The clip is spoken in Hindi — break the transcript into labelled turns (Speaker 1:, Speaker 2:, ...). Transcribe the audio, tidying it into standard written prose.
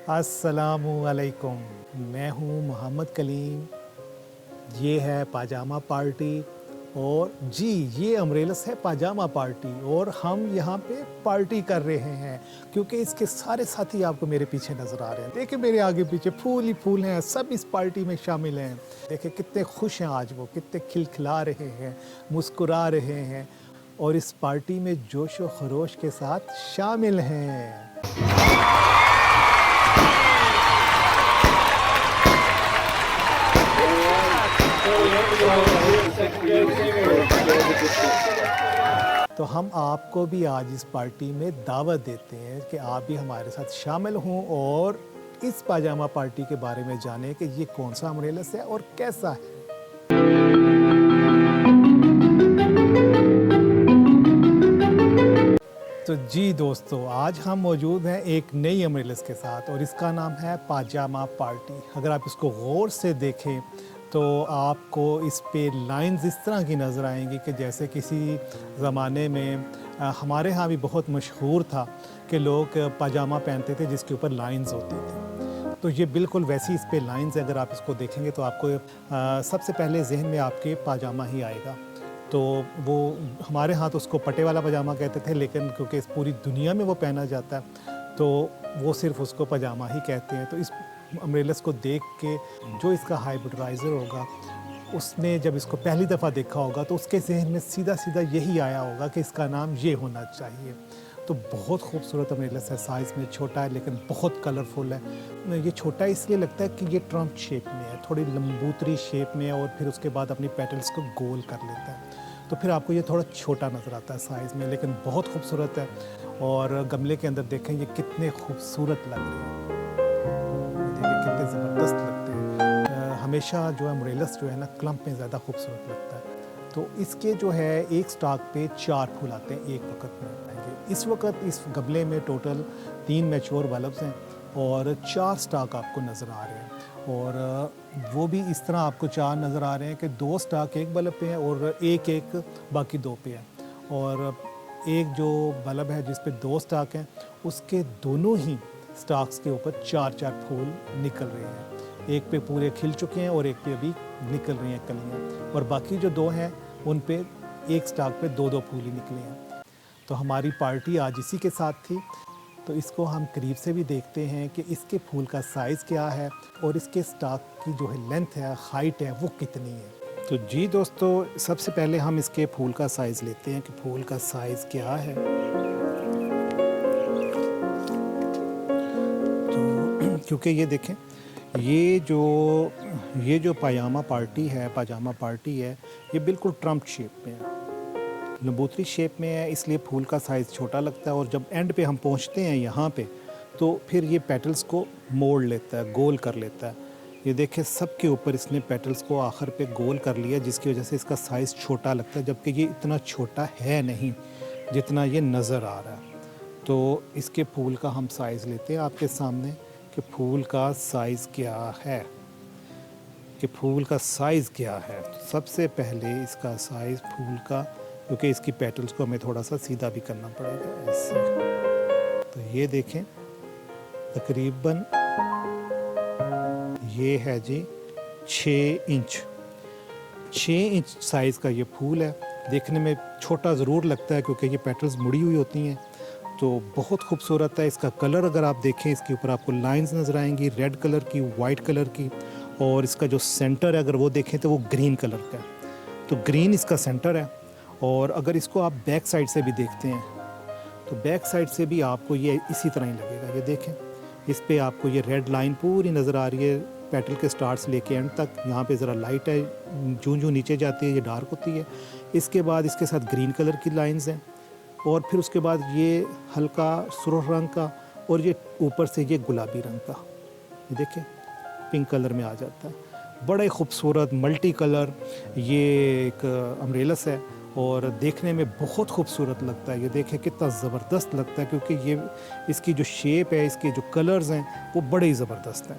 Speaker 1: अस्सलामुअलैकुम। मैं हूँ मोहम्मद कलीम। ये है पाजामा पार्टी और जी ये अम्ब्रेलस है पाजामा पार्टी और हम यहाँ पे पार्टी कर रहे हैं क्योंकि इसके सारे साथी आपको मेरे पीछे नज़र आ रहे हैं। देखिए मेरे आगे पीछे फूल ही फूल हैं, सब इस पार्टी में शामिल हैं। देखिए कितने खुश हैं आज वो, कितने खिलखिला रहे हैं, मुस्कुरा रहे हैं और इस पार्टी में जोश व खरोश के साथ शामिल हैं। तो हम आपको भी आज इस पार्टी में दावत देते हैं कि आप भी हमारे साथ शामिल हों और इस पाजामा पार्टी के बारे में जानें कि ये कौन सा अम्ब्रेलस है और कैसा है। तो जी दोस्तों, आज हम मौजूद हैं एक नई अम्ब्रेलस के साथ और इसका नाम है पाजामा पार्टी। अगर आप इसको गौर से देखें तो आपको इस पे लाइंस इस तरह की नज़र आएंगी कि जैसे किसी ज़माने में हमारे यहाँ भी बहुत मशहूर था कि लोग पाजामा पहनते थे जिसके ऊपर लाइंस होती थी। तो ये बिल्कुल वैसी इस पे लाइंस है। अगर आप इसको देखेंगे तो आपको सबसे पहले जहन में आपके पाजामा ही आएगा। तो वो हमारे यहाँ तो उसको पटे वाला पजामा कहते थे, लेकिन क्योंकि इस पूरी दुनिया में वो पहना जाता है तो वो सिर्फ उसको पजामा ही कहते हैं। तो इस अम्ब्रेलस को देख के जो इसका हाइब्रिडाइज़र होगा उसने जब इसको पहली दफ़ा देखा होगा तो उसके जहन में सीधा सीधा यही आया होगा कि इसका नाम ये होना चाहिए। तो बहुत खूबसूरत अम्ब्रेलस है, साइज़ में छोटा है लेकिन बहुत कलरफुल है। ये छोटा इसलिए लगता है कि ये ट्रम्प शेप में है, थोड़ी लंबूतरी शेप में है और फिर उसके बाद अपनी पेटल्स को गोल कर लेता है। तो फिर आपको ये थोड़ा छोटा नज़र आता है साइज़ में, लेकिन बहुत खूबसूरत है। और गमले के अंदर देखें ये कितने खूबसूरत लग रहे हैं, कितने ज़बरदस्त लगते हैं। हमेशा जो है अम्ब्रेलस जो है ना क्लम्प में ज़्यादा खूबसूरत लगता है। तो इसके जो है एक स्टॉक पे 4 फूल आते हैं एक वक्त में। इस वक्त इस गमले में टोटल 3 मैच्योर बल्ब्स हैं और 4 स्टॉक आपको नज़र आ रहे हैं। और वो भी इस तरह आपको 4 नज़र आ रहे हैं कि 2 स्टॉक एक बल्ब पे हैं और एक बाकी 2 पे है। और एक जो बल्ब है जिस पे 2 स्टॉक हैं उसके दोनों ही स्टॉक्स के ऊपर 4-4 फूल निकल रहे हैं। एक पे पूरे खिल चुके हैं और एक पे अभी निकल रही हैं कलियाँ, और बाकी जो 2 हैं उन पे एक स्टॉक पे 2-2 फूल ही निकले हैं। तो हमारी पार्टी आज इसी के साथ थी, तो इसको हम करीब से भी देखते हैं कि इसके फूल का साइज़ क्या है और इसके स्टॉक की जो है लेंथ है, हाइट है, वो कितनी है। तो जी दोस्तों, सबसे पहले हम इसके फूल का साइज़ लेते हैं कि फूल का साइज़ क्या है। तो क्योंकि ये देखें, ये जो पाजामा पार्टी है, ये बिल्कुल ट्रम्प शेप में है, लंबूतरी शेप में है, इसलिए फूल का साइज़ छोटा लगता है। और जब एंड पे हम पहुंचते हैं यहाँ पे तो फिर ये पेटल्स को मोड़ लेता है, गोल कर लेता है। ये देखें सबके ऊपर इसने पेटल्स को आखिर पे गोल कर लिया, जिसकी वजह से इसका साइज़ छोटा लगता है, जबकि ये इतना छोटा है नहीं जितना ये नज़र आ रहा है। तो इसके फूल का हम साइज़ लेते हैं आपके सामने कि फूल का साइज़ क्या है, तो सबसे पहले इसका साइज़ फूल का, क्योंकि इसकी पेटल्स को हमें थोड़ा सा सीधा भी करना पड़ेगा ऐसे। तो ये देखें तकरीबन ये है जी 6 इंच साइज़ का ये फूल है। देखने में छोटा ज़रूर लगता है क्योंकि ये पेटल्स मुड़ी हुई होती हैं, तो बहुत खूबसूरत है। इसका कलर अगर आप देखें, इसके ऊपर आपको लाइंस नज़र आएंगी रेड कलर की, वाइट कलर की, और इसका जो सेंटर है अगर वो देखें तो वो ग्रीन कलर का है। तो ग्रीन इसका सेंटर है। और अगर इसको आप बैक साइड से भी देखते हैं तो बैक साइड से भी आपको ये इसी तरह ही लगेगा। ये देखें, इस पे आपको ये रेड लाइन पूरी नज़र आ रही है पेटल के स्टार्ट से लेके एंड तक। यहाँ पे ज़रा लाइट है, जूं नीचे जाती है ये डार्क होती है। इसके बाद इसके साथ ग्रीन कलर की लाइंस हैं और फिर उसके बाद ये हल्का सुर्ख रंग का और ये ऊपर से ये गुलाबी रंग का, ये देखें पिंक कलर में आ जाता है। बड़ा खूबसूरत मल्टी कलर ये एक अम्ब्रेलस है और देखने में बहुत खूबसूरत लगता है। ये देखें कितना ज़बरदस्त लगता है, क्योंकि ये इसकी जो शेप है, इसके जो कलर्स हैं वो बड़े ही ज़बरदस्त हैं।